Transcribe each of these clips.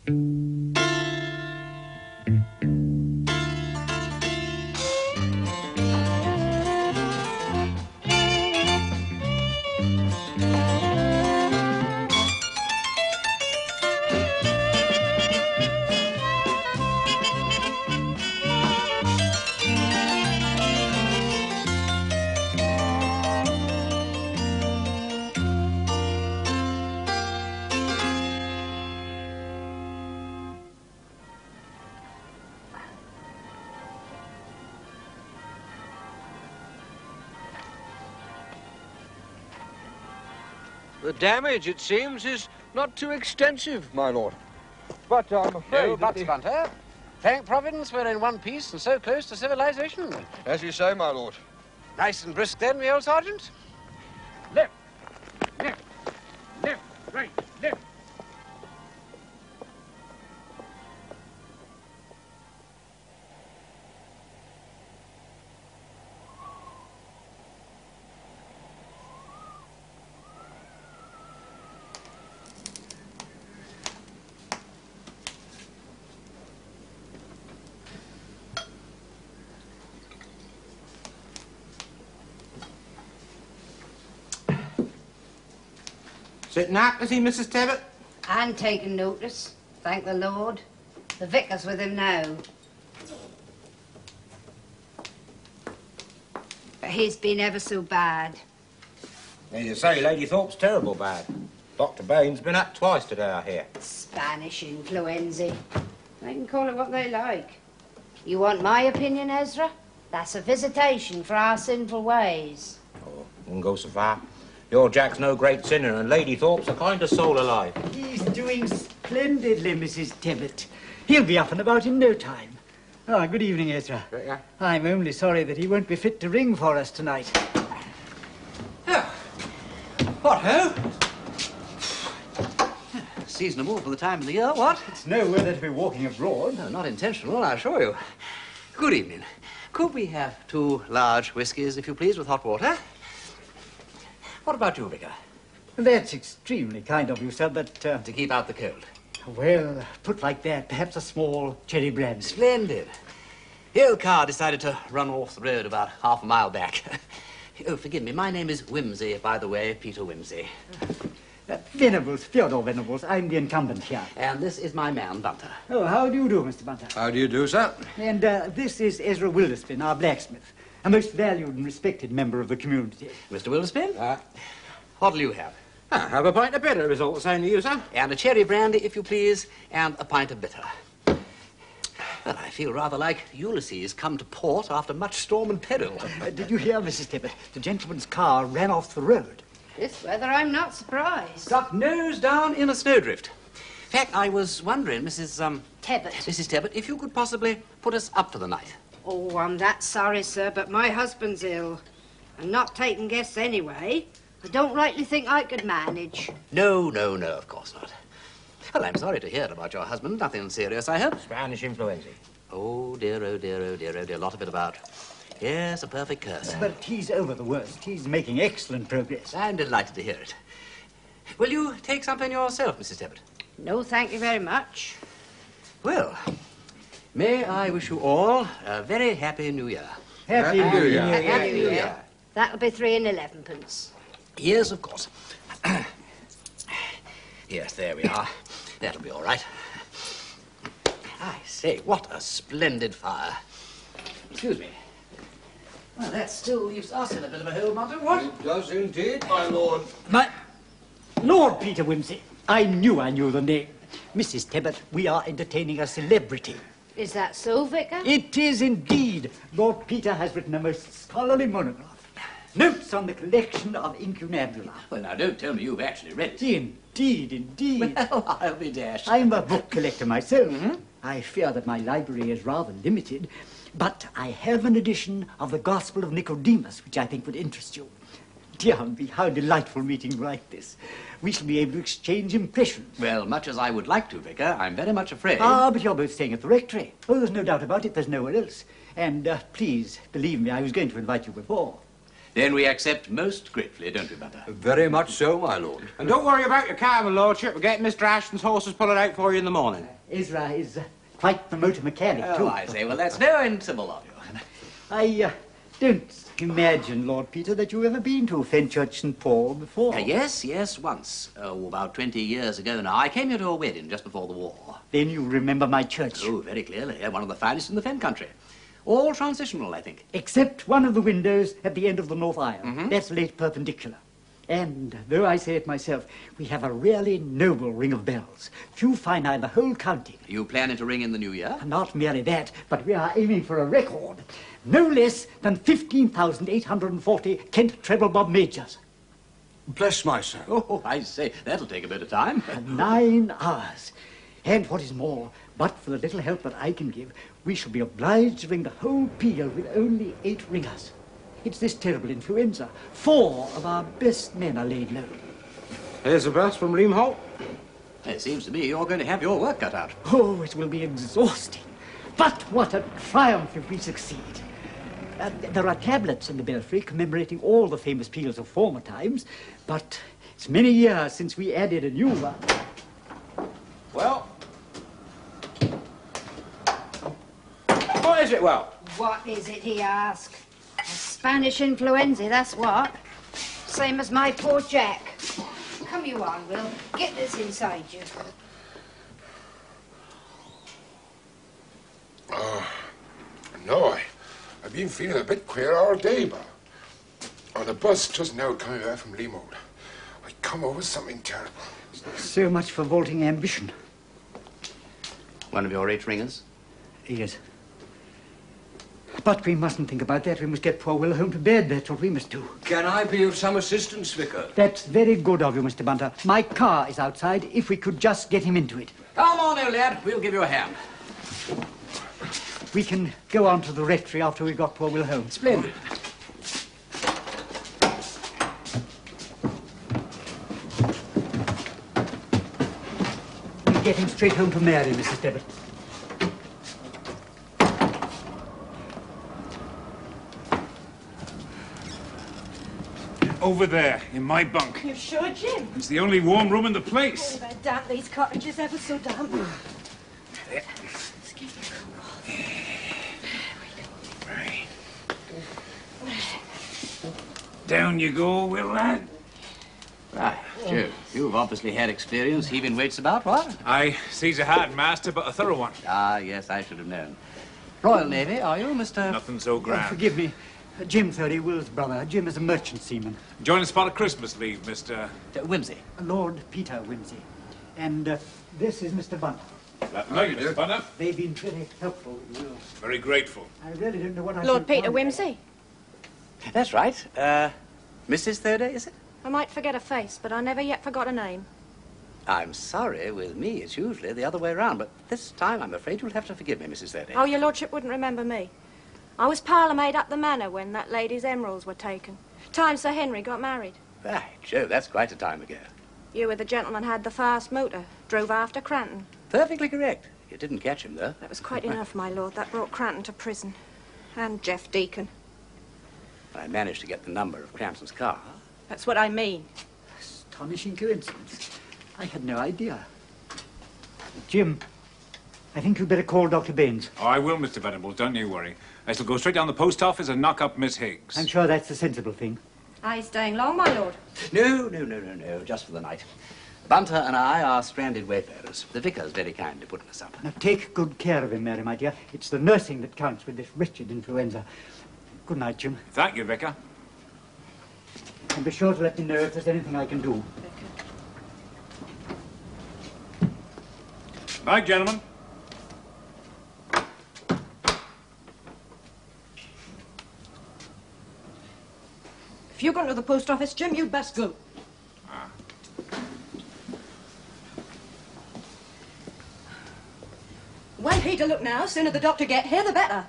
The damage, it seems, is not too extensive, my lord. But I'm afraid... No buts, Bunter. Thank Providence we're in one piece and so close to civilization. As you say, my lord. Nice and brisk then, me old sergeant? Left, left, left, right, left. Sitting out, is he, Mrs. Tebbit? I'm taking notice, thank the Lord. The vicar's with him now. But he's been ever so bad. As you say, Lady Thorpe's terrible bad. Dr. Bain's been up twice today, I hear. Spanish influenza. They can call it what they like. You want my opinion, Ezra? That's a visitation for our sinful ways. Oh, wouldn't go so far. Your Jack's no great sinner, and Lady Thorpe's a kind of soul alive. He's doing splendidly, Mrs. Tebbit. He'll be up and about in no time. Ah, good evening, Ezra. Yeah. I'm only sorry that he won't be fit to ring for us tonight. Oh. What ho? Seasonable for the time of the year, what? It's no weather to be walking abroad. No, not intentional, I assure you. Good evening. Could we have 2 large whiskies, if you please, with hot water? What about you, Vicar? That's extremely kind of you, sir, but... To keep out the cold. Well, put like that, perhaps a small cherry brandy. Splendid. The old car decided to run off the road about half a mile back. Oh, forgive me, my name is Wimsey, by the way, Peter Wimsey. Venables, Theodore Venables. I'm the incumbent here. And this is my man, Bunter. Oh, how do you do, Mr. Bunter? How do you do, sir? And this is Ezra Wilderspin, our blacksmith. A most valued and respected member of the community. Mr. Wilderspin? What'll you have? Have a pint of bitter is all the same to you, sir. And a cherry brandy, if you please, and a pint of bitter. Well, I feel rather like Ulysses come to port after much storm and peril. Did you hear, Mrs. Tebbit? The gentleman's car ran off the road. This weather, I'm not surprised. Struck nose down in a snowdrift. In fact, I was wondering, Mrs. Tebbit. Mrs. Tebbit, if you could possibly put us up for the night. Oh, I'm that sorry, sir, but my husband's ill. I'm not taking guests anyway. I don't rightly think I could manage. No, of course not. Well, I'm sorry to hear about your husband. Nothing serious, I hope. Spanish influenza. Oh, dear, oh, dear, oh, dear, oh, dear. A lot of it about. Yes, a perfect curse. But he's over the worst. He's making excellent progress. I'm delighted to hear it. Will you take something yourself, Mrs. Tebbit? No, thank you very much. Well, may I wish you all a very happy New Year. Happy New Year. Happy New Year. That'll be 3 and 11pence. Yes, of course. Yes, there we are. That'll be all right. I say, what a splendid fire. Excuse me. Well, that still leaves us in a bit of a hole, Bunter, what? It does indeed, my lord. My Lord Peter Wimsey. I knew the name. Mrs. Tebbit, we are entertaining a celebrity. Is that so, Vicar? It is indeed. Lord Peter has written a most scholarly monograph. Notes on the collection of incunabula. Well, now, don't tell me you've actually read it. Indeed. Well, I'll be dashed. I'm a book collector myself. I fear that my library is rather limited, but I have an edition of the Gospel of Nicodemus, which I think would interest you. Dear me, how delightful meeting like this. We shall be able to exchange impressions. Well, much as I would like to, Vicar, I'm very much afraid. Ah, but you're both staying at the rectory. Oh, there's no doubt about it. There's nowhere else. And please, believe me, I was going to invite you before. Then we accept most gratefully, don't we, Bunter? Very much so, my lord. And don't worry about your car, my lordship. We'll get Mr. Ashton's horses pull it out for you in the morning. Ezra is quite the motor mechanic, Oh, too. I say, well, that's very civil of you. I don't imagine, Lord Peter, that you've ever been to Fenchurch St. Paul before. Yes, once. Oh, about 20 years ago now. I came here to a wedding just before the war. Then you remember my church. Oh, very clearly. One of the finest in the Fen country. All transitional, I think. Except one of the windows at the end of the north aisle. Mm-hmm. That's late perpendicular. And, though I say it myself, we have a really noble ring of bells. Few finer in the whole county. You planning to ring in the new year? Not merely that, but we are aiming for a record. No less than 15,840 Kent treble bob majors. Bless my soul. Oh, I say, that'll take a bit of time. 9 hours. And what is more, but for the little help that I can give, we shall be obliged to ring the whole peal with only 8 ringers. It's this terrible influenza. 4 of our best men are laid low. Here's the bus from Leamholt. It seems to me you're going to have your work cut out. Oh, it will be exhausting. But what a triumph if we succeed. There are tablets in the belfry commemorating all the famous peals of former times, but it's many years since we added a new one. Well? What is it, well? What is it, he asked? A Spanish influenza, that's what. Same as my poor Jack. Come you on, Will. Get this inside you. No, I've been feeling a bit queer all day, but on the bus just now coming back from Leamholt, I come over something terrible. So much for vaulting ambition. One of your 8 ringers? Yes. But we mustn't think about that. We must get poor Will home to bed. That's what we must do. Can I be of some assistance, Vicar? That's very good of you, Mr. Bunter. My car is outside. If we could just get him into it. Come on, old lad. We'll give you a hand. We can go on to the rectory after we've got poor Will home. Splendid. We'll get him straight home to Mary, Mrs. Devitt. Over there, in my bunk. You sure, Jim? It's the only warm room in the place. Oh, they're damp, these cottages, ever so damp. Right. Down you go, Will, lad. Right, Joe, you've obviously had experience heaving weights about, what? Aye, sees a hard master, but a thorough one. Ah, yes, I should have known. Royal Navy, are you, Mr... Nothing so grand. Forgive me. Jim 30, Will's brother. Jim is a merchant seaman. Join us for a Christmas leave, Mr. Wimsey. Lord Peter Wimsey. And this is Mr. Bunter. Like Mr. Bunter. They've been very helpful. Will. Very grateful. I really don't know what I Lord should Peter tell you. Wimsey. That's right. Mrs. Thirder, is it? I might forget a face, but I never yet forgot a name. I'm sorry, with me it's usually the other way round, but this time I'm afraid you'll have to forgive me, Mrs. Thirder. Oh, your lordship wouldn't remember me. I was parlour maid up the manor when that lady's emeralds were taken. Time Sir Henry got married. Right, Joe, that's quite a time ago. You were the gentleman had the fast motor, drove after Cranton. Perfectly correct. You didn't catch him, though. That was quite enough, my lord. That brought Cranton to prison. And Jeff Deacon. I managed to get the number of Crampton's car. That's what I mean. Astonishing coincidence. I had no idea. Jim, I think you'd better call Dr. Baines. Oh, I will, Mr. Venables, don't you worry. I shall go straight down the post office and knock up Miss Higgs. I'm sure that's the sensible thing. Are you staying long, my lord? No, just for the night. Bunter and I are stranded wayfarers. The vicar's very kindly putting us up. Now, take good care of him, Mary, my dear. It's the nursing that counts with this wretched influenza. Good night, Jim. Thank you, Vicar. And be sure to let me know if there's anything I can do. Bye, gentlemen. If you're going to the post office, Jim, you'd best go. When Peter, look now, sooner the doctor get here, the better.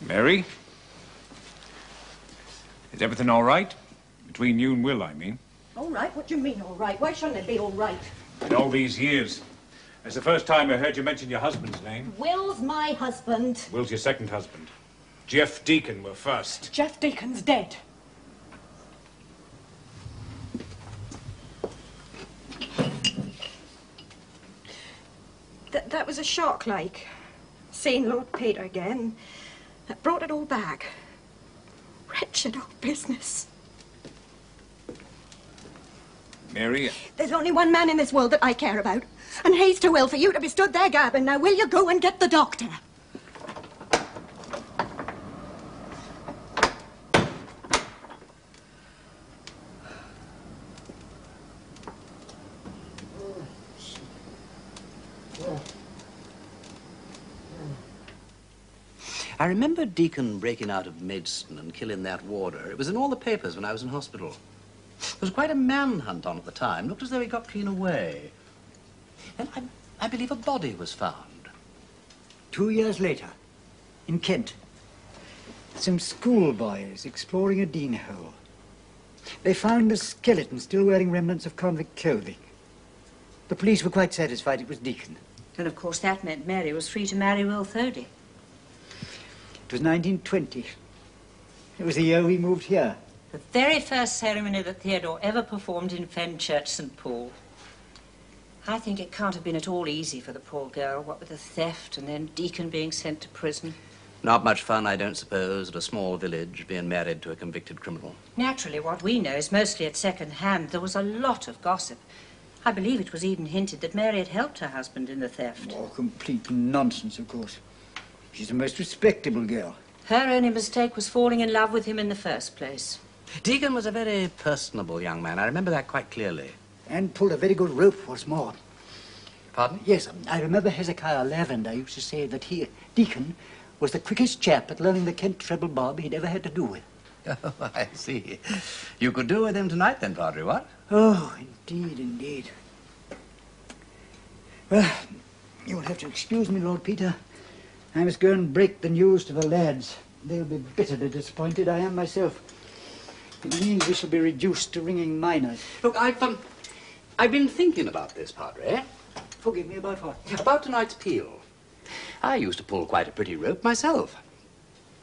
Mary? Is everything all right? Between you and Will, I mean. All right, what do you mean, all right? Why shouldn't it be all right? In all these years, It's the first time I heard you mention your husband's name. Will's my husband. Will's your second husband. Jeff Deacon were first. Jeff Deacon's dead. That was a shock, like. Seeing Lord Peter again. That brought it all back. Wretched old business. Mary? There's only one man in this world that I care about. And he's too ill for you to be stood there gabbing. Now, will you go and get the doctor? I remember Deacon breaking out of Maidstone and killing that warder. It was in all the papers when I was in hospital. There was quite a manhunt on at the time. Looked as though he got clean away. Then I believe a body was found. 2 years later, in Kent, some schoolboys exploring a Dean hole. They found a skeleton still wearing remnants of convict clothing. The police were quite satisfied it was Deacon. And of course that meant Mary was free to marry Will Thody. It was 1920. It was the year we moved here. The very first ceremony that Theodore ever performed in Fenchurch, St. Paul. I think it can't have been at all easy for the poor girl, what with the theft and then Deacon being sent to prison. Not much fun, I don't suppose, at a small village being married to a convicted criminal. Naturally, what we know is mostly at second hand. There was a lot of gossip. I believe it was even hinted that Mary had helped her husband in the theft. Oh, complete nonsense, of course. She's a most respectable girl. Her only mistake was falling in love with him in the first place. Deacon was a very personable young man. I remember that quite clearly. And pulled a very good rope, what's more. Pardon? Yes, I remember Hezekiah Lavender used to say that Deacon was the quickest chap at learning the Kent treble bob he'd ever had to do with. Oh, I see. You could do with him tonight then, Padre, what? Oh, indeed, indeed. Well, you'll have to excuse me, Lord Peter. I must go and break the news to the lads. They'll be bitterly disappointed. I am myself. It means we shall be reduced to ringing miners. Look, I've been thinking about this, Padre. Forgive me, about what? About tonight's peal. I used to pull quite a pretty rope myself.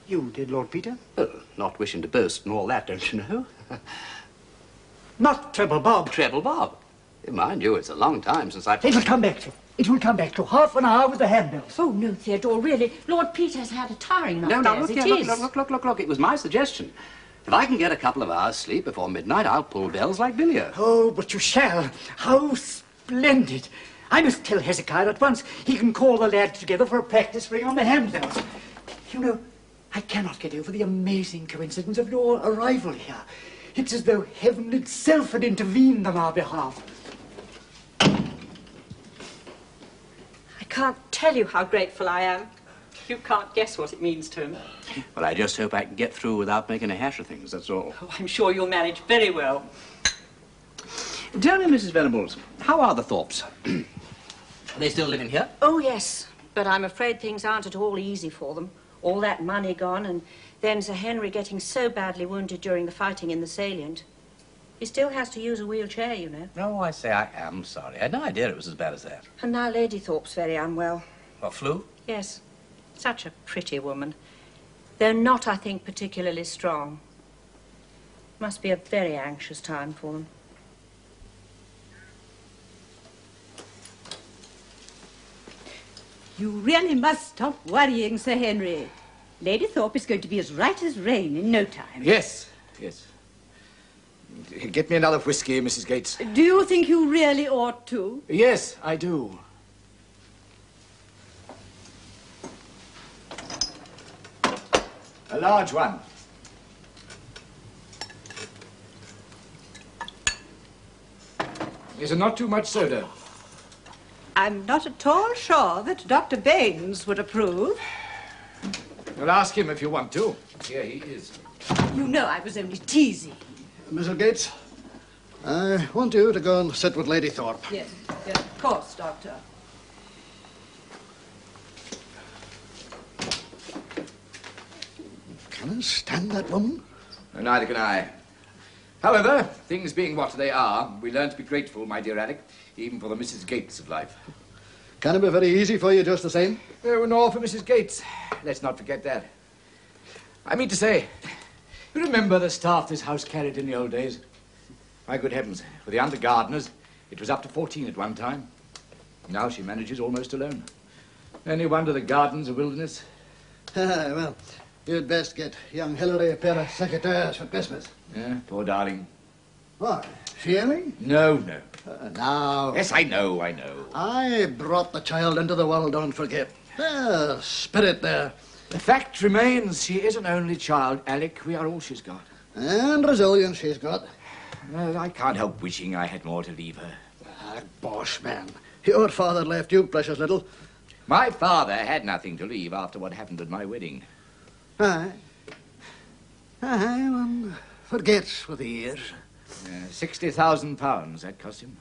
You did, Lord Peter? Well, not wishing to boast and all that, don't you know? Not treble bob. Treble bob. Mind you, it's a long time since I've... It will come back to. It will come back to half an hour with the handbells. Oh, no, Theodore, really. Lord Peter's had a tiring night. No, look. It was my suggestion. If I can get a couple of hours' sleep before midnight, I'll pull bells like Billy-o. Oh, but you shall. How splendid. I must tell Hezekiah at once. He can call the lads together for a practice ring on the handbells. You know, I cannot get over the amazing coincidence of your arrival here. It's as though heaven itself had intervened on our behalf. I can't tell you how grateful I am. You can't guess what it means to him. Well, I just hope I can get through without making a hash of things, that's all. Oh, I'm sure you'll manage very well. Tell me, Mrs. Venables, how are the Thorpes? Are they still living here? Oh, yes. But I'm afraid things aren't at all easy for them. All that money gone, and then Sir Henry getting so badly wounded during the fighting in the salient. He still has to use a wheelchair, you know. Oh, I say, I am sorry. I had no idea it was as bad as that. And now Lady Thorpe's very unwell. What, flu? Yes. Such a pretty woman. Though not, I think, particularly strong. Must be a very anxious time for them. You really must stop worrying, Sir Henry. Lady Thorpe is going to be as right as rain in no time. Yes. Get me another whiskey, Mrs. Gates. Do you think you really ought to? Yes, I do. A large one. Is it not too much soda? I'm not at all sure that Dr. Baines would approve. Well, ask him if you want to. Here he is. You know I was only teasing. Mrs. Gates, I want you to go and sit with Lady Thorpe. Yes, of course, Doctor. Can I stand that woman? No, neither can I. However, things being what they are, we learn to be grateful, my dear Alec, even for the Mrs. Gates of life. Can it be very easy for you just the same? No, for Mrs. Gates. Let's not forget that. I mean to say, you remember the staff this house carried in the old days? My good heavens, for the under gardeners, it was up to 14 at one time. Now she manages almost alone. Any wonder the garden's a wilderness? Well, you'd best get young Hilary a pair of secretaires for Christmas. Yeah, poor darling. What, she ailing? No. Now. Yes, I know. I brought the child into the world, don't forget. There's spirit there. The fact remains she is an only child, Alec. We are all she's got. And resilience she's got. I can't help wishing I had more to leave her. Bosh, man. Your father left you precious little. My father had nothing to leave after what happened at my wedding. Aye, one forgets with the years. £60,000 that cost him.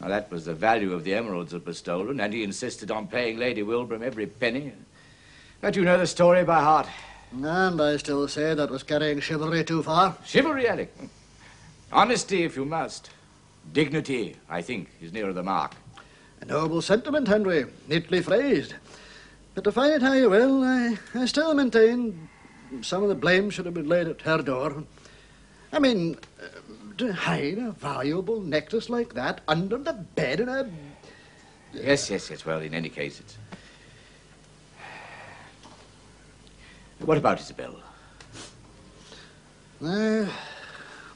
Now, that was the value of the emeralds that were stolen, and he insisted on paying Lady Wilbraham every penny. But you know the story by heart. And I still say that was carrying chivalry too far. Chivalry, Alec. Honesty, if you must. Dignity, I think, is nearer the mark. A noble sentiment, Henry. Neatly phrased. But define it how you will, I still maintain some of the blame should have been laid at her door. I mean, to hide a valuable necklace like that under the bed in a... Yes. Well, in any case, it's... What about Isabel? Known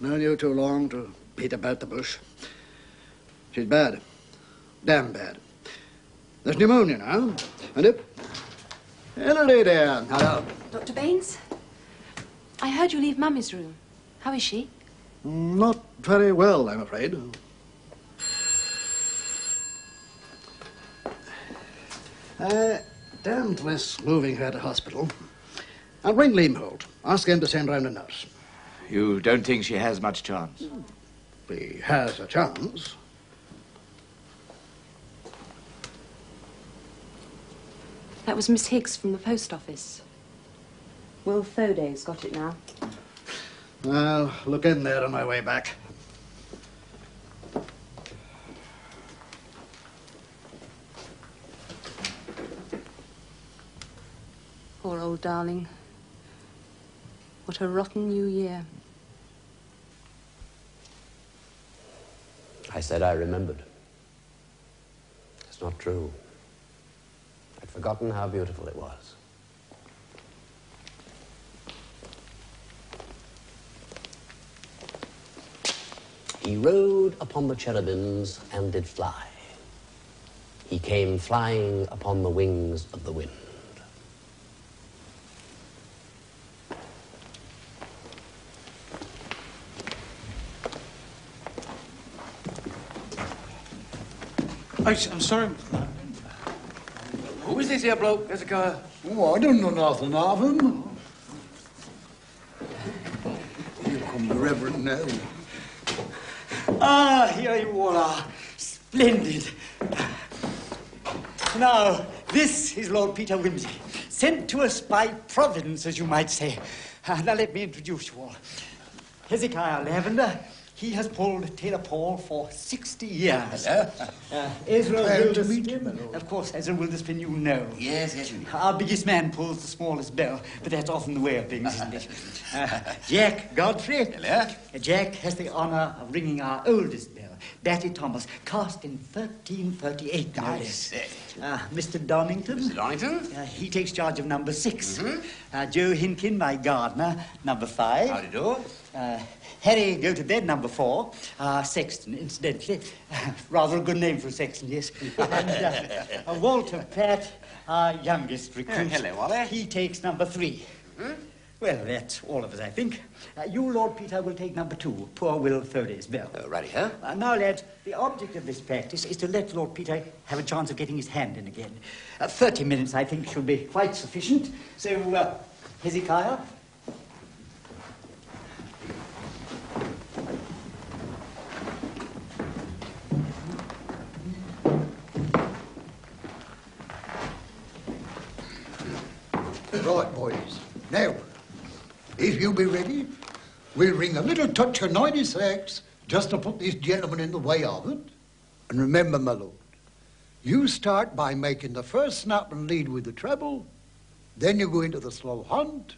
you too long to beat about the bush. She's bad. Damn bad. There's pneumonia now, and it... Hilary there, hello. Dr. Baines? I heard you leave Mummy's room. How is she? Not very well, I'm afraid. Damned risk moving her to hospital. I'll ring Leamholt. Ask him to send round a nurse. You don't think she has much chance? She has a chance. That was Miss Higgs from the post office. Will Foday's got it now. I'll look in there on my way back. Poor old darling. What a rotten new year. I said I remembered. It's not true. I'd forgotten how beautiful it was. He rode upon the cherubims and did fly. He came flying upon the wings of the wind. I'm sorry. Who is this here bloke, Hezekiah? Oh, I don't know nothing of him. Here come the Reverend now. Ah, here you all are. Splendid. Now, this is Lord Peter Wimsey, sent to us by Providence, as you might say. Now, let me introduce you all. Hezekiah Lavender. He has pulled Tailor Paul for 60 years. Hello. Ezra Glad to Wilderspin, meet you, my lord. of course, Ezra Wilderspin, you know. Yes, you do. Our biggest man pulls the smallest bell, but that's often the way of things, isn't it? Jack Godfrey. Hello. Jack has the honor of ringing our oldest bell, Batty Thomas, cast in 1338, no less. Mr. Donington. Mr. Donington? He takes charge of number 6. Joe Hinkin, my gardener, number 5. How do you do? Harry, go to bed, number 4. Sexton, incidentally. Rather a good name for a sexton, yes. And Walter Pratt, our youngest recruit. Hello, Wally. He takes number 3. Well, that's all of us, I think. You, Lord Peter, will take number 2, poor Will Foday's bell. Righty, huh? Now, lads, the object of this practice is to let Lord Peter have a chance of getting his hand in again. 30 minutes, I think, should be quite sufficient. So, Hezekiah? Right, boys. Now, if you be ready, we'll ring a little touch of 96 just to put this gentleman in the way of it. And remember, my lord, You start by making the first snap and lead with the treble, then you go into the slow hunt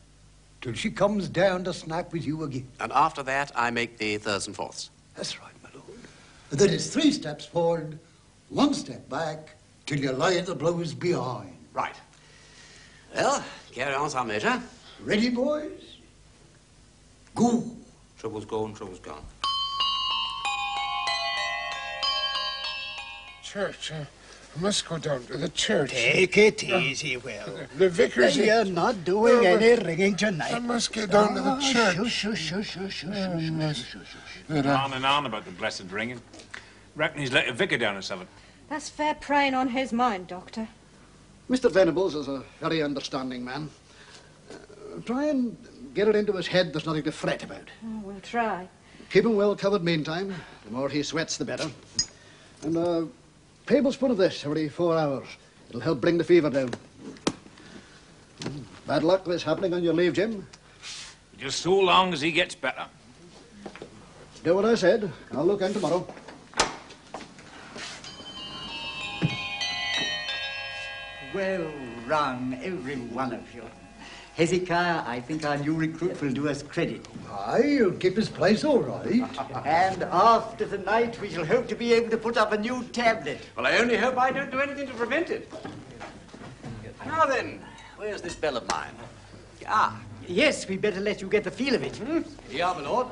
till she comes down to snap with you again. And after that, I make the thirds and fourths. That's right, my lord. And then it's 3 steps forward, 1 step back, till you lay the blows behind. Right. Well, carry on, Sergeant Major. Ready, boys? Go. Trouble's gone, trouble's gone. Church, I must go down to the church. Take it easy, Will. The vicar's... You're not doing any ringing tonight. I must get down to the church. Shush. On and on about the blessed ringing. Reckon he's let a vicar down or something. That's fair preying on his mind, Doctor. Mr. Venables is a very understanding man. Try and get it into his head there's nothing to fret about. Oh, we'll try. Keep him well covered meantime. The more he sweats, the better. And a tablespoon of this every 4 hours. It'll help bring the fever down. Bad luck this happening on your leave, Jim. Just so long as he gets better. Do what I said. I'll look in tomorrow. Well run, every one of you. Hezekiah, I think our new recruit will do us credit. Aye, he'll keep his place all right. And after tonight, we shall hope to be able to put up a new tablet. Well, I only hope I don't do anything to prevent it. Now then, where's this bell of mine? Ah, yes, we'd better let you get the feel of it. Yeah, my lord.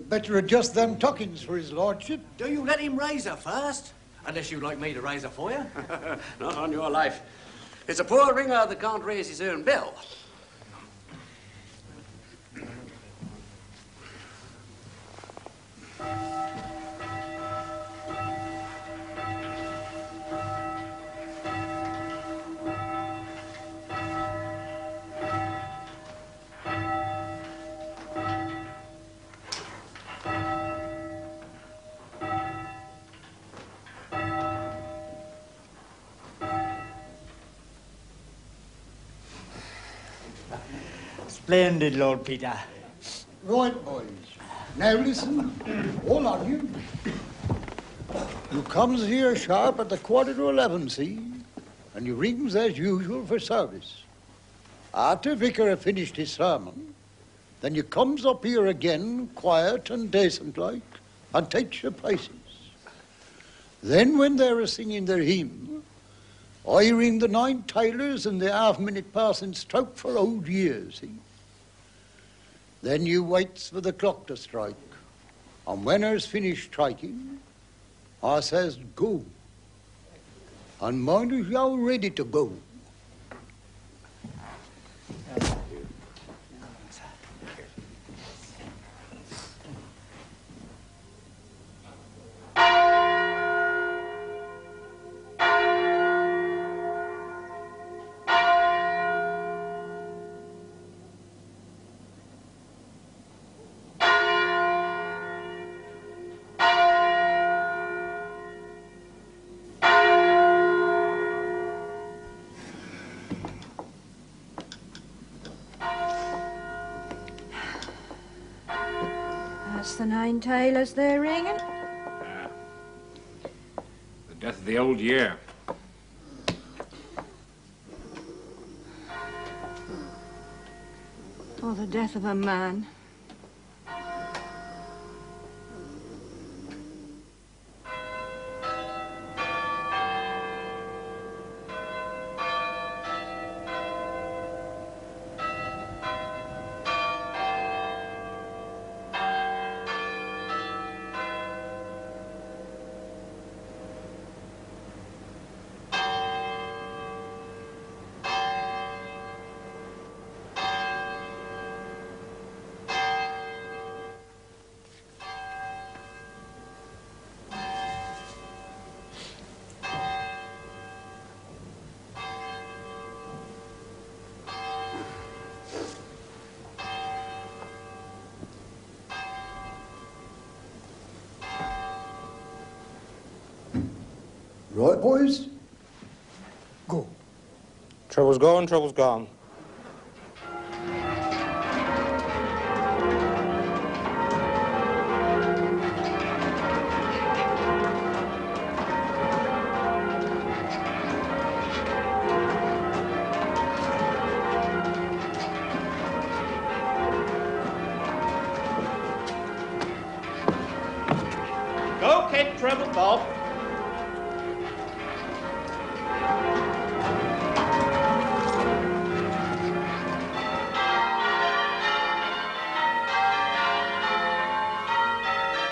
Better adjust them tuckings for his lordship. Do you let him raise her first? Unless you'd like me to raise her for you. Not on your life. It's a poor ringer that can't raise his own bell. Splendid, Lord Peter. Right, boys. Now listen, all of you. You comes here sharp at the 11:15, see? And you rings as usual for service. After Vicar have finished his sermon, then you comes up here again, quiet and decent-like, and takes your places. Then when they're singing their hymn, I ring the 9 tailors and the half-minute passing stroke for old years, see? Then you waits for the clock to strike. And when her's finished striking, I says, go. And mind as you're ready to go. That's the 9 tailors they're ringing. The death of the old year. Or the death of a man. Right, boys? Go. Trouble's gone, trouble's gone. make trouble, Bob.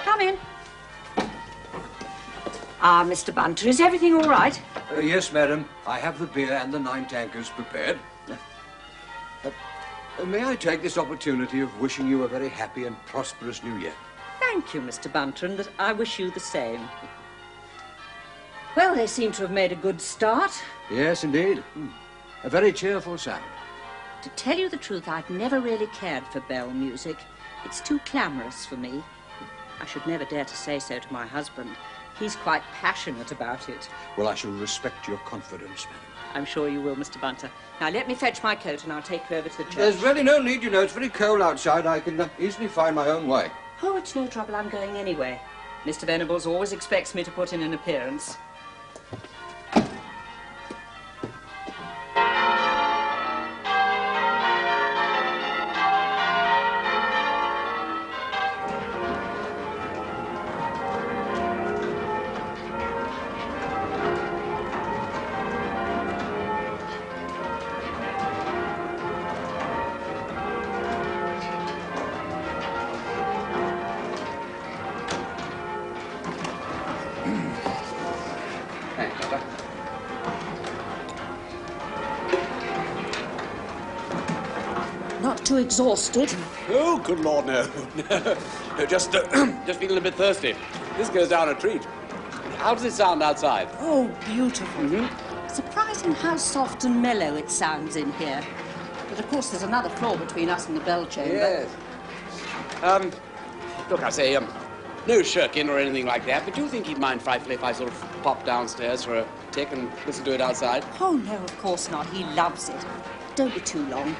Come in. Ah, Mr. Bunter, is everything all right? Yes, madam. I have the beer and the 9 tankers prepared. May I take this opportunity of wishing you a very happy and prosperous new year? Thank you, Mr. Bunter, and that I wish you the same. Well, they seem to have made a good start. Yes, indeed. A very cheerful sound. To tell you the truth, I've never really cared for bell music. It's too clamorous for me. I should never dare to say so to my husband. He's quite passionate about it. Well, I shall respect your confidence, madam. I'm sure you will, Mr. Bunter. Now, let me fetch my coat and I'll take you over to the church. There's really no need, you know. It's very cold outside. I can easily find my own way. Oh, it's no trouble. I'm going anyway. Mr. Venables always expects me to put in an appearance. Not too exhausted? Oh, good Lord, no. No, just feeling a bit thirsty. This goes down a treat. How does it sound outside? Oh, beautiful. Surprising how soft and mellow it sounds in here. But, of course, there's another floor between us and the bell chamber. Yes. Look, I say, no shirking or anything like that, but do you think he'd mind frightfully if I sort of pop downstairs for a tick and listen to it outside? Oh, no, of course not. He loves it. Don't be too long.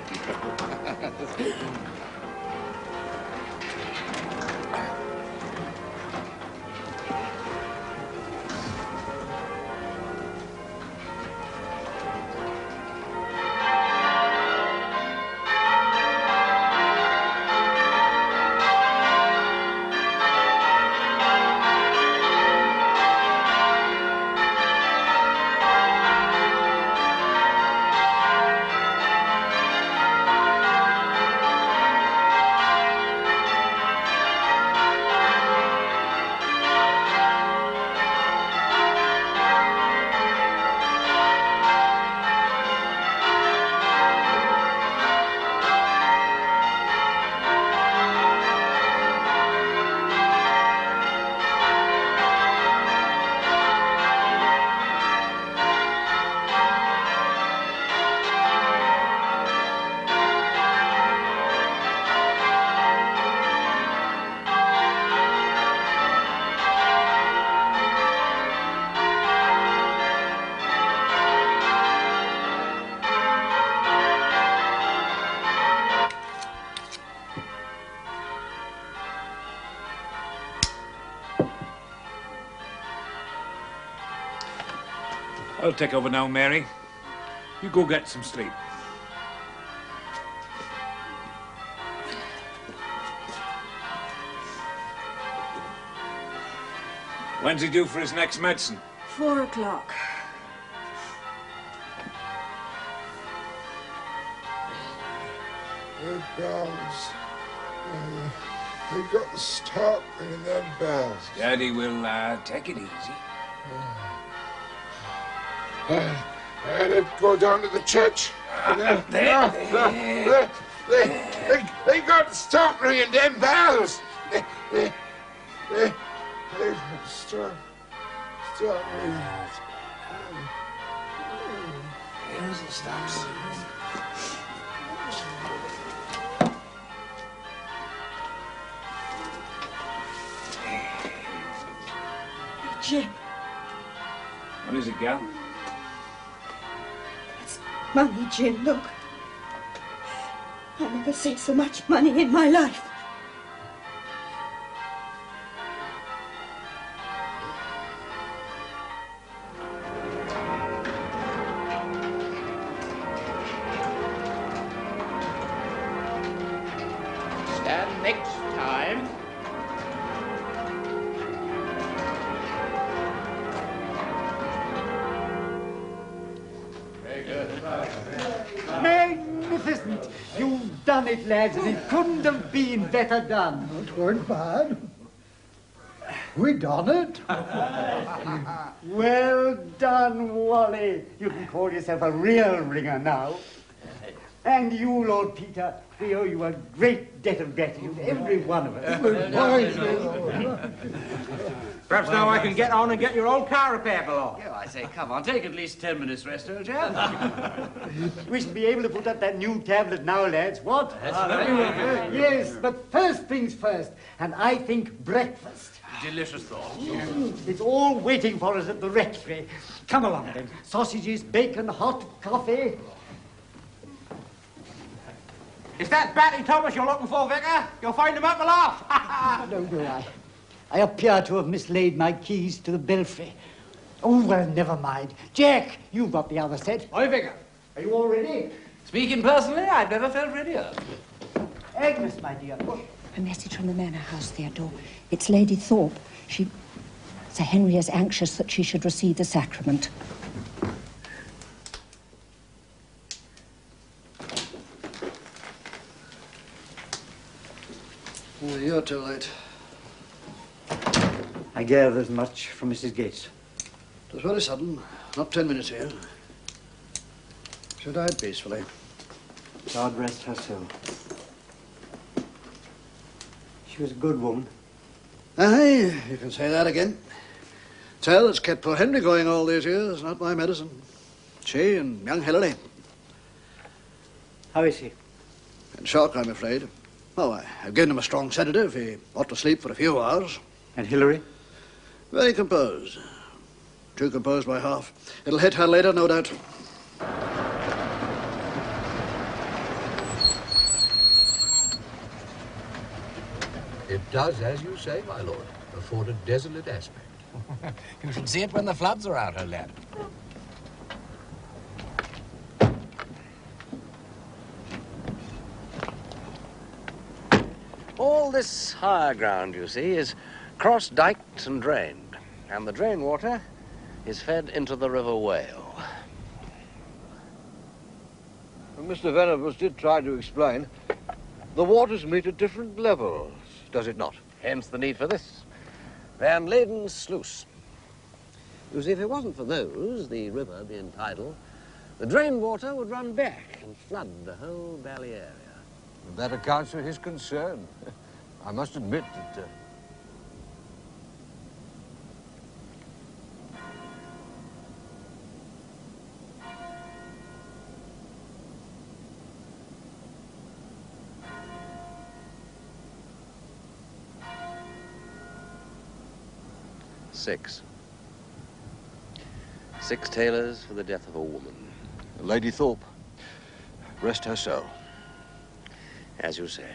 I'll take over now, Mary. You go get some sleep. When's he due for his next medicine? 4 o'clock. The bells. They got to stop ringing them bells. Daddy will take it easy. They go down to the church. They got to stop ringing them bells. They got to stop ringing. Stop. Jim. What is it, gal? It's money, Jim, look. I never seen so much money in my life. Stand next time. it, lads. It couldn't have been better done. It weren't bad. We done it. Well done, Wally. You can call yourself a real ringer now. And you, Lord Peter, we owe you a great debt of gratitude, every one of us. Perhaps now I can get on and get your old car repaired, my lord. Yeah, I say, come on, take at least 10 minutes rest, old chap. We shall be able to put up that new tablet now, lads. What? Yes, but first things first. And I think breakfast. Delicious thought. It's all waiting for us at the rectory. Come along, then. Sausages, bacon, hot coffee. Is that Batty Thomas you're looking for, Vicar? You'll find him up the loft. No, do I? I appear to have mislaid my keys to the belfry. Oh, well, never mind. Jack, you've got the other set. Oi, Vicar. Are you all ready? Speaking personally, I've never felt readier. Agnes, my dear. A message from the manor house, Theodore. It's Lady Thorpe. Sir Henry is anxious that she should receive the sacrament. You're too late. I gather as much from Mrs. Gates. It was very sudden. Not 10 minutes here. She died peacefully. God rest her soul. She was a good woman. Aye, you can say that again. Tell it's kept poor Henry going all these years, not my medicine. She and young Hilary. How is he? In shock, I'm afraid. Oh, I've given him a strong sedative. He ought to sleep for a few hours. And Hilary? Very composed. Too composed by half. It'll hit her later, no doubt. It does, as you say, my lord, afford a desolate aspect. You should see it when the floods are out, old lad. All this higher ground, you see, is cross-diked and drained, and the drain water is fed into the River Whale. Well, Mr. Venables did try to explain. The waters meet at different levels, does it not? Hence the need for this. Van Laden's sluice. You see, if it wasn't for those, the river being tidal, the drain water would run back and flood the whole valley area. That accounts for his concern. I must admit that... Six tailors for the death of a woman. Lady Thorpe, rest her soul. As you say.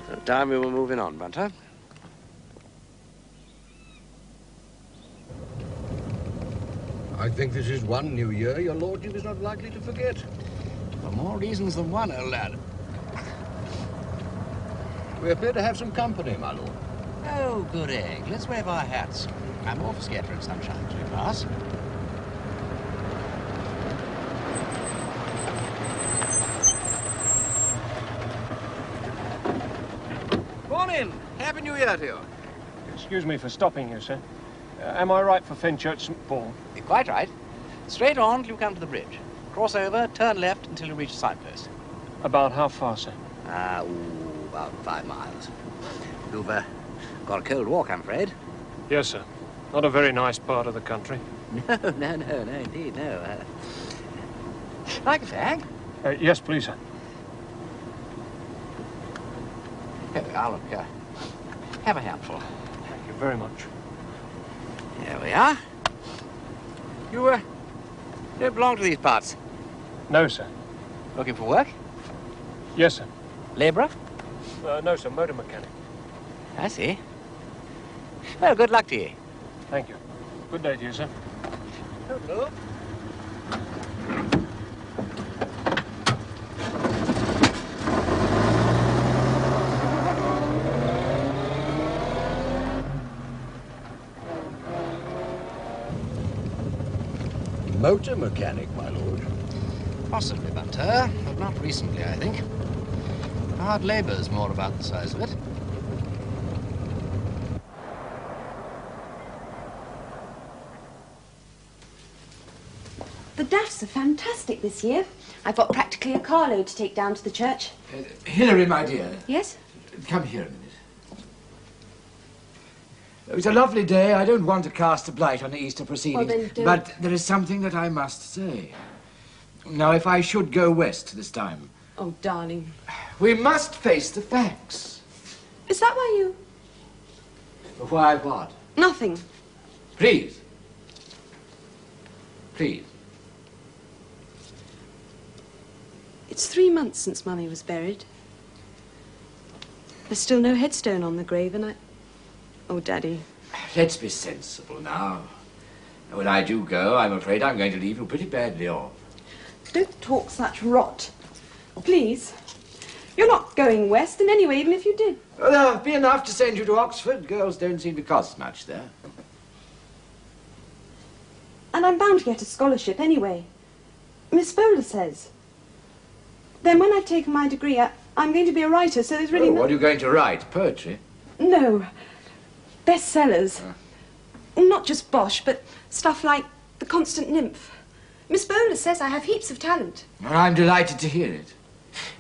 So time we were moving on, Bunter. I think this is one new year your lordship is not likely to forget. For more reasons than one, old lad. We appear to have some company, my lord. Oh, good egg. Let's wave our hats. I'm awful scatter in sunshine as we pass. Morning. Happy New Year to you. Excuse me for stopping you, sir. Am I right for Fenchurch St. Paul? You're quite right. Straight on till you come to the bridge. Cross over, turn left until you reach a signpost. About how far, sir? About 5 miles. You've got a cold walk, I'm afraid. Yes, sir. Not a very nice part of the country. No, indeed, no. Like a fag? Yes, please, sir. Here we are, look. Have a handful. Thank you very much. Here we are. You, don't belong to these parts? No, sir. Looking for work? Yes, sir. Labourer? No, sir. Motor mechanic. I see. Well, good luck to you. Thank you. Good day to you, sir. Hello. Motor mechanic, my lord. Possibly, Bunter, but not recently, I think. Hard labour's more about the size of it. The Daffs are fantastic this year. I've got practically a carload to take down to the church. Hilary, my dear. Yes? Come here a minute. It's a lovely day. I don't want to cast a blight on the Easter proceedings. Well, then don't. But there is something that I must say. Now, if I should go west this time, Oh, darling. we must face the facts. Is that why you... Why what? Nothing. Please. Please. It's 3 months since Mummy was buried. There's still no headstone on the grave, and I... Oh, Daddy. Let's be sensible now. When I do go, I'm afraid I'm going to leave you pretty badly off. Don't talk such rot. Please. You're not going west, and anyway, even if you did. Well, there'll be enough to send you to Oxford. Girls don't seem to cost much there. And I'm bound to get a scholarship anyway. Miss Bowler says. Then when I've taken my degree, I'm going to be a writer, so there's really What are you going to write? Poetry? No. Bestsellers. Not just bosh, but stuff like The Constant Nymph. Miss Bowler says I have heaps of talent. Well, I'm delighted to hear it.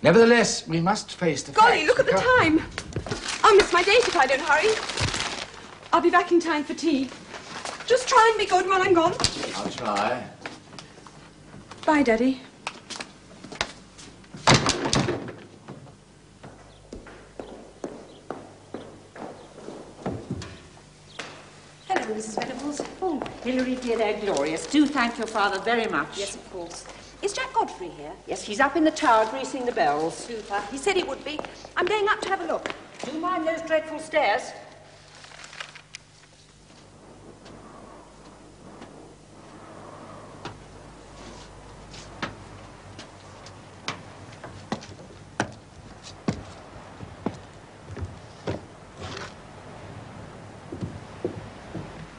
Nevertheless, we must face the Golly, facts. look at the time. I'll miss my date if I don't hurry. I'll be back in time for tea. Just try and be good while I'm gone. I'll try. Bye, Daddy. Hello, Mrs. Venables. Oh, Hilary, dear, they're glorious. Do thank your father very much. Yes, of course. Is Jack Godfrey here? Yes, he's up in the tower greasing the bells. Super. He said he would be. I'm going up to have a look. Do you mind those dreadful stairs?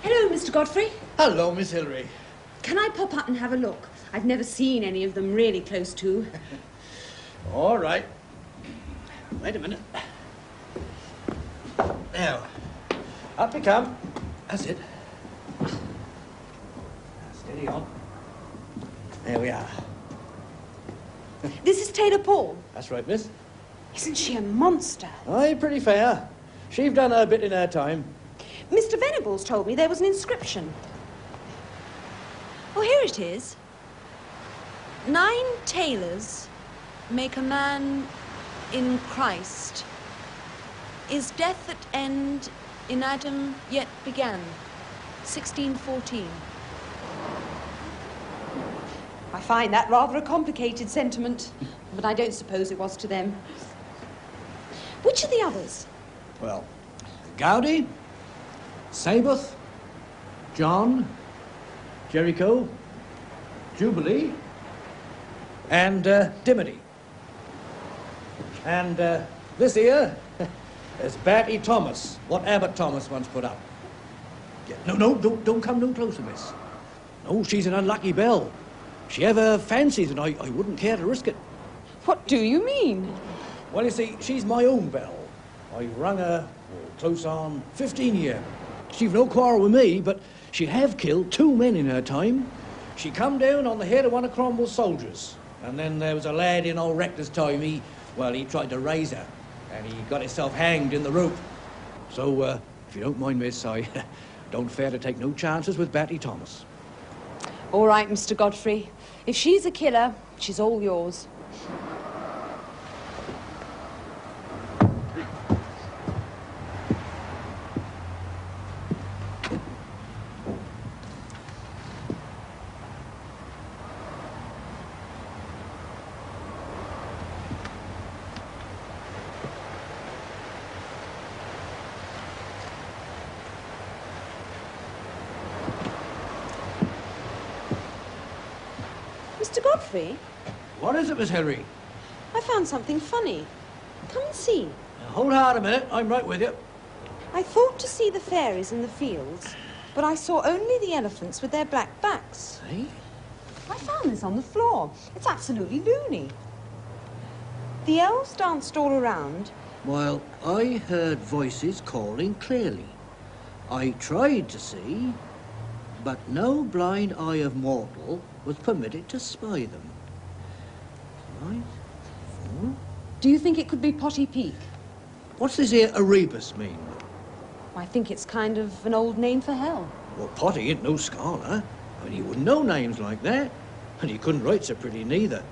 Hello, Mr. Godfrey. Hello, Miss Hilary. Can I pop up and have a look? I've never seen any of them really close to. All right. Wait a minute. Now, up you come. That's it. Steady on. There we are. This is Tailor Paul. That's right, miss. Isn't she a monster? Aye, pretty fair. She's done her bit in her time. Mr. Venables told me there was an inscription. Oh, here it is. 9 tailors make a man in Christ. Is death at end in Adam yet began? 1614. I find that rather a complicated sentiment, but I don't suppose it was to them. Which are the others? Well, Gaudi, Sabath, John, Jericho, Jubilee, and Dimity. And this here is Batty Thomas, what Abbot Thomas once put up. Yeah, no, don't come no closer, miss. No, she's an unlucky belle. She ever fancies, and I wouldn't care to risk it. What do you mean? Well, you see, she's my own belle. I rung her close on 15 year. She've no quarrel with me, but she have killed 2 men in her time. She come down on the head of one of Cromwell's soldiers. And then there was a lad in old Rector's time, he tried to raise her, and he got himself hanged in the rope. So, if you don't mind, miss, I don't fare to take no chances with Batty Thomas. All right, Mr. Godfrey. If she's a killer, she's all yours. Mr. Godfrey, What is it, Miss Hilary? I found something funny. Come and see. Now, hold hard a minute, I'm right with you. I thought to see the fairies in the fields, but I saw only the elephants with their black backs. Eh? I found this on the floor. It's absolutely loony. The elves danced all around. While I heard voices calling clearly. I tried to see, but no blind eye of mortal was permitted to spy them. Right? 4. Do you think it could be Potty Peak? What's this here Erebus mean? I think it's kind of an old name for hell. Well, Potty ain't no scholar. I mean, he wouldn't know names like that. And he couldn't write so pretty neither.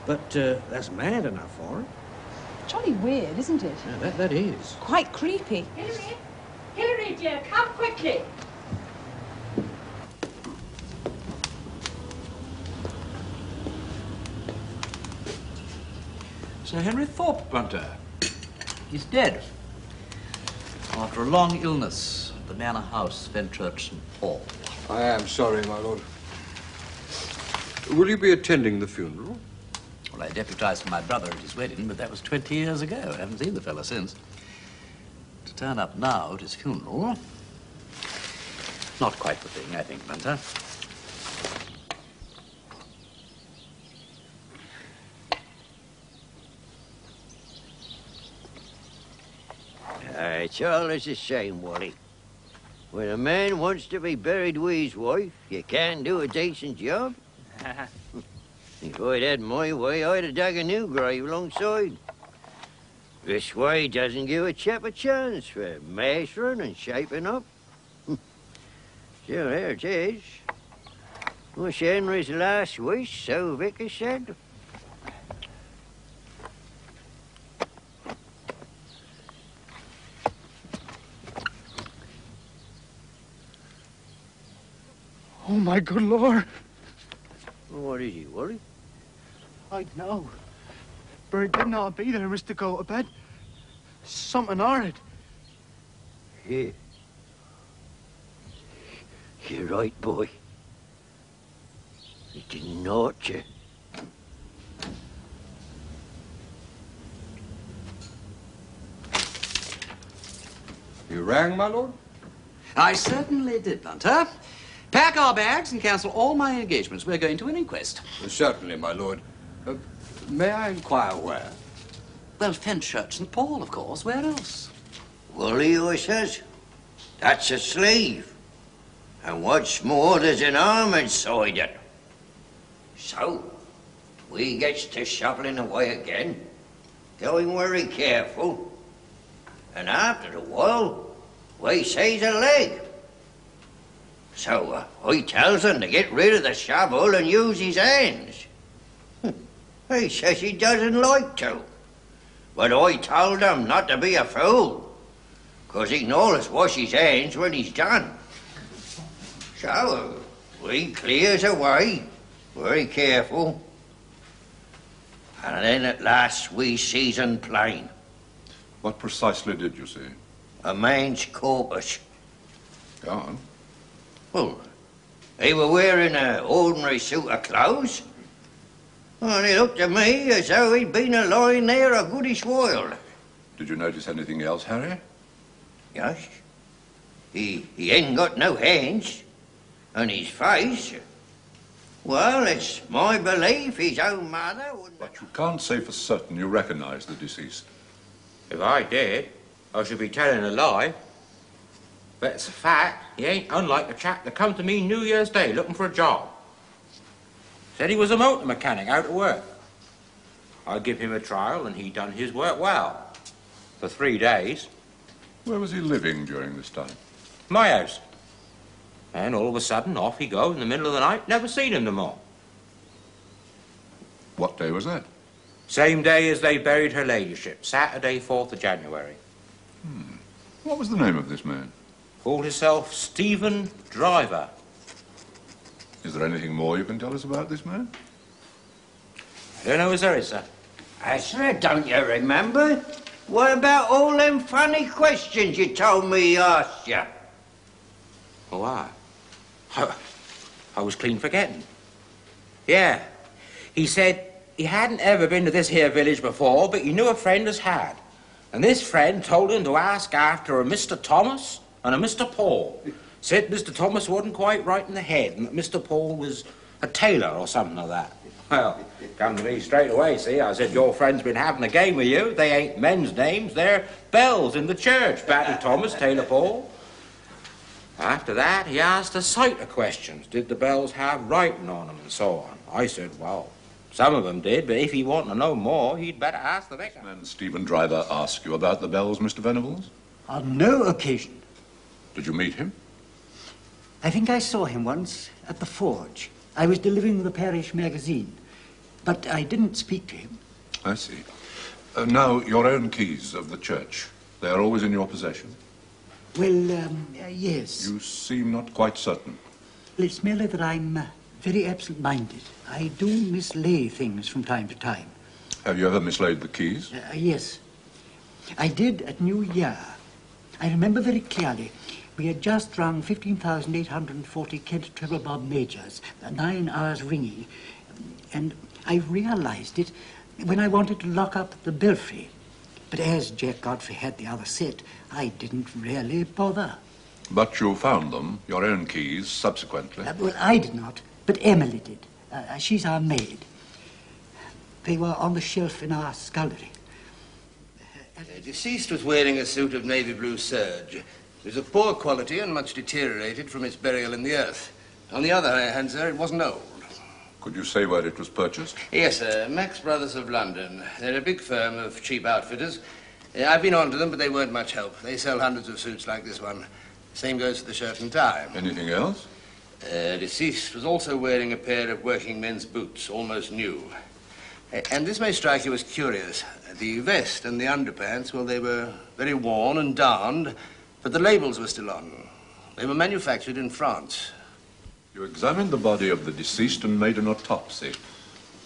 But that's mad enough for him. Jolly weird, isn't it? Yeah, that is. Quite creepy. Hilary! Hilary, dear, come quickly. Sir Henry Thorpe, Bunter. He's dead. After a long illness at the manor house, Fenchurch St. Paul. I am sorry, my lord. Will you be attending the funeral? Well, I deputised for my brother at his wedding, but that was 20 years ago. I haven't seen the fellow since. To turn up now at his funeral, not quite the thing, I think, Bunter. It's always the same, Wally. When a man wants to be buried with his wife, you can't do a decent job. If I'd had my way, I'd have dug a new grave alongside. This way doesn't give a chap a chance for mastering and shaping up. So there it is. Was Henry's last wish, so Vicar said. Oh, my good Lord. What is it, Wally? I know. But it didn't ought to be there, Mr. Go to bed. Something horrid. Yeah. You're right, boy. It didn't ought to. You rang, my lord? I certainly did, Bunter. Pack our bags and cancel all my engagements. We're going to an inquest. Certainly, my lord. May I inquire where? Well, Fenchurch St. Paul, of course. Where else? Wally, I says, that's a sleeve. And what's more, there's an arm inside it. So, we gets to shuffling away again, going very careful. And after a while, we sees a leg. So, I tells him to get rid of the shovel and use his hands. He says he doesn't like to. But I told him not to be a fool, 'cause he can always wash his hands when he's done. So, we clears away, very careful. And then at last we sees un plain. What precisely did you see? A man's corpus. Go on. Well, he were wearing an ordinary suit of clothes. And it looked to me as though he'd been a lying there a goodish while. Did you notice anything else, Harry? Yes. He ain't got no hands. And his face, well, it's my belief his own mother wouldn't... But you can't say for certain you recognize the deceased. If I did, I should be telling a lie. But it's a fact, he ain't unlike the chap that come to me New Year's Day looking for a job. Said he was a motor mechanic out of work. I give him a trial and he done his work well. For 3 days. Where was he living during this time? My house. And all of a sudden, off he goes in the middle of the night, never seen him no more. What day was that? Same day as they buried her ladyship, Saturday, 4th of January. What was the name of this man? Called himself Stephen Driver. Is there anything more you can tell us about this man? I don't know as there is, sir. Ezra, don't you remember? What about all them funny questions you told me he asked you? Oh, I was clean forgetting. Yeah. He said he hadn't ever been to this here village before, but he knew a friend as had. And this friend told him to ask after a Mr. Thomas and a Mr. Paul. Said Mr. Thomas wasn't quite right in the head and that Mr. Paul was A tailor or something like that. Well, come to me straight away, see? I said, your friend's been having a game with you. They ain't men's names, they're bells in the church. Batty Thomas, Tailor Paul. After that, he asked a sight of questions. Did the bells have writing on them and so on? I said, well, some of them did, but if he wanted to know more, he'd better ask the vicar. And Stephen Driver asked you about the bells, Mr. Venables? On no occasion. Did you meet him? I think I saw him once at the forge. I was delivering the parish magazine, but I didn't speak to him. I see. Now, your own keys of the church, they are always in your possession? Well, yes. You seem not quite certain. Well, it's merely that I'm very absent-minded. I do mislay things from time to time. Have you ever mislaid the keys? Yes. I did at New Year. I remember very clearly. We had just rung 15,840 Kent treble bob majors, 9 hours ringing, and I realized it when I wanted to lock up the belfry. But as Jack Godfrey had the other set, I didn't really bother. But you found them, your own keys, subsequently? Well, I did not, but Emily did. She's our maid. They were on the shelf in our scullery. The deceased was wearing a suit of navy blue serge. It was of poor quality and much deteriorated from its burial in the earth. On the other hand, sir, it wasn't old. Could you say where it was purchased? Yes, sir. Max Brothers of London. They're a big firm of cheap outfitters. I've been on to them, but they weren't much help. They sell hundreds of suits like this one. Same goes for the shirt and tie. Anything else? Deceased was also wearing a pair of working men's boots, almost new. And this may strike you as curious. The vest and the underpants, well, they were very worn and darned, but the labels were still on. They were manufactured in France. You examined the body of the deceased and made an autopsy.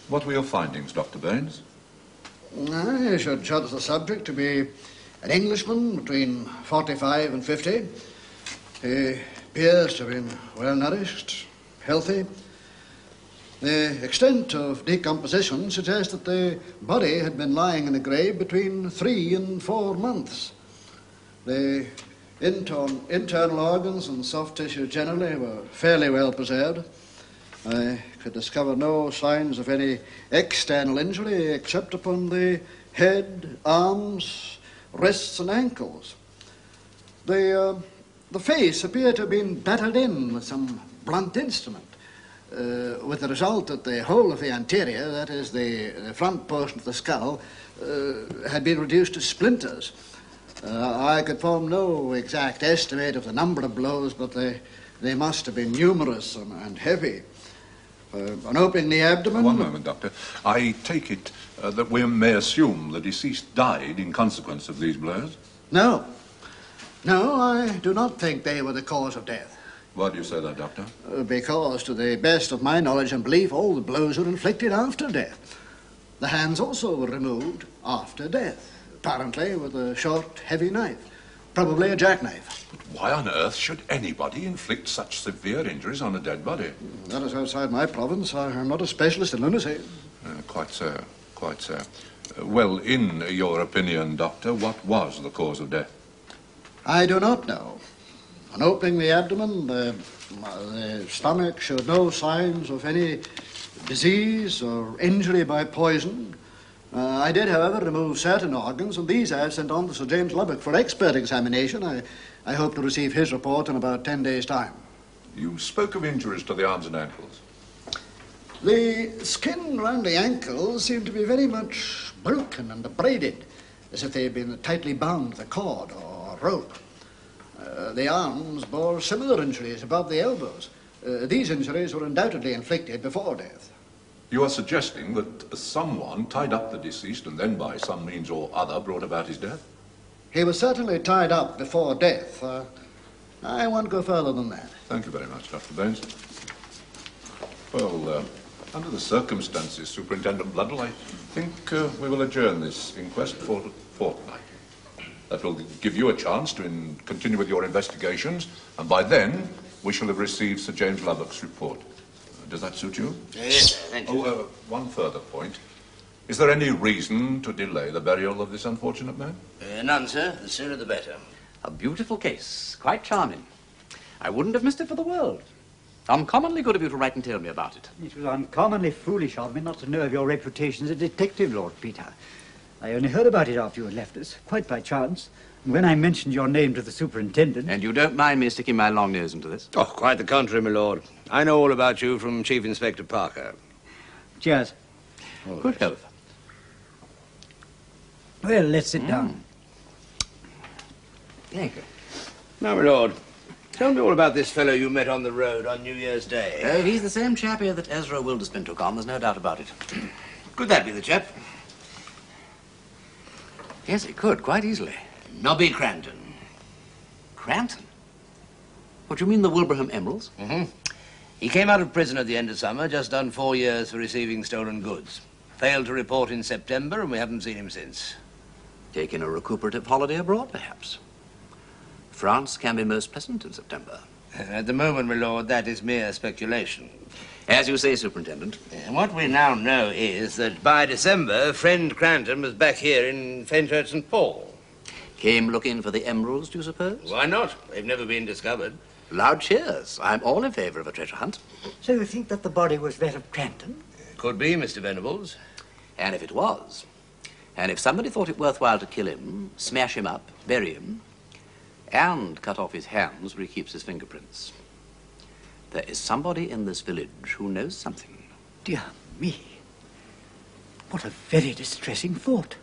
What were your findings, Dr. Baines? I should judge the subject to be an Englishman between 45 and 50. He appears to have been well-nourished, healthy. The extent of decomposition suggests that the body had been lying in a grave between 3 and 4 months. The internal organs and soft tissue generally were fairly well preserved. I could discover no signs of any external injury except upon the head, arms, wrists and ankles. The face appeared to have been battered in with some blunt instrument, with the result that the whole of the anterior, that is the front portion of the skull, had been reduced to splinters. I could form no exact estimate of the number of blows, but they must have been numerous and heavy. On opening the abdomen... One moment, Doctor. I take it that we may assume the deceased died in consequence of these blows? No. No, I do not think they were the cause of death. Why do you say that, Doctor? Because, to the best of my knowledge and belief, all the blows were inflicted after death. The hands also were removed after death, apparently with a short, heavy knife, probably a jackknife. But why on earth should anybody inflict such severe injuries on a dead body? That is outside my province. I'm not a specialist in lunacy. Quite so, quite so. Well, in your opinion, Doctor, what was the cause of death? I do not know. On opening the abdomen, the stomach showed no signs of any disease or injury by poison. I did, however, remove certain organs, and these I have sent on to Sir James Lubbock for expert examination. I hope to receive his report in about 10 days' time. You spoke of injuries to the arms and ankles. The skin around the ankles seemed to be very much broken and abraded, as if they had been tightly bound with a cord or rope. The arms bore similar injuries above the elbows. These injuries were undoubtedly inflicted before death. You are suggesting that someone tied up the deceased and then by some means or other brought about his death? He was certainly tied up before death. I won't go further than that. Thank you very much, Dr. Baines. Well, under the circumstances, Superintendent Blundell, I think we will adjourn this inquest for a fortnight. That will give you a chance to continue with your investigations, and by then we shall have received Sir James Lubbock's report. Does that suit you? Yes, thank you. One further point. Is there any reason to delay the burial of this unfortunate man? None, sir. The sooner the better. A beautiful case. Quite charming. I wouldn't have missed it for the world. Uncommonly good of you to write and tell me about it. It was uncommonly foolish of me not to know of your reputation as a detective, Lord Peter. I only heard about it after you had left us, quite by chance. And when I mentioned your name to the superintendent... And you don't mind me sticking my long nose into this? Oh, quite the contrary, my lord. I know all about you from Chief Inspector Parker. Cheers. Good health. Well, let's sit down. Thank you. Now, my lord, tell me all about this fellow you met on the road on New Year's Day. Oh, he's the same chap here that Ezra Wilderspin took on, there's no doubt about it. Could that be the chap? Yes, it could, quite easily. Nobby Cranton. Cranton? What, do you mean the Wilbraham Emeralds? Mm-hmm. He came out of prison at the end of summer, just done 4 years for receiving stolen goods. Failed to report in September, and we haven't seen him since. Taking a recuperative holiday abroad, perhaps. France can be most pleasant in September. At the moment, my lord, that is mere speculation. As you say, Superintendent. And what we now know is that by December, friend Cranton was back here in Fenchurch St. Paul. Came looking for the emeralds, do you suppose? Why not? They've never been discovered. Loud cheers. I'm all in favour of a treasure hunt. So you think that the body was that of Cranton? Could be, Mr. Venables. And if it was, and if somebody thought it worthwhile to kill him, smash him up, bury him, and cut off his hands where he keeps his fingerprints, there is somebody in this village who knows something. Dear me. What a very distressing thought.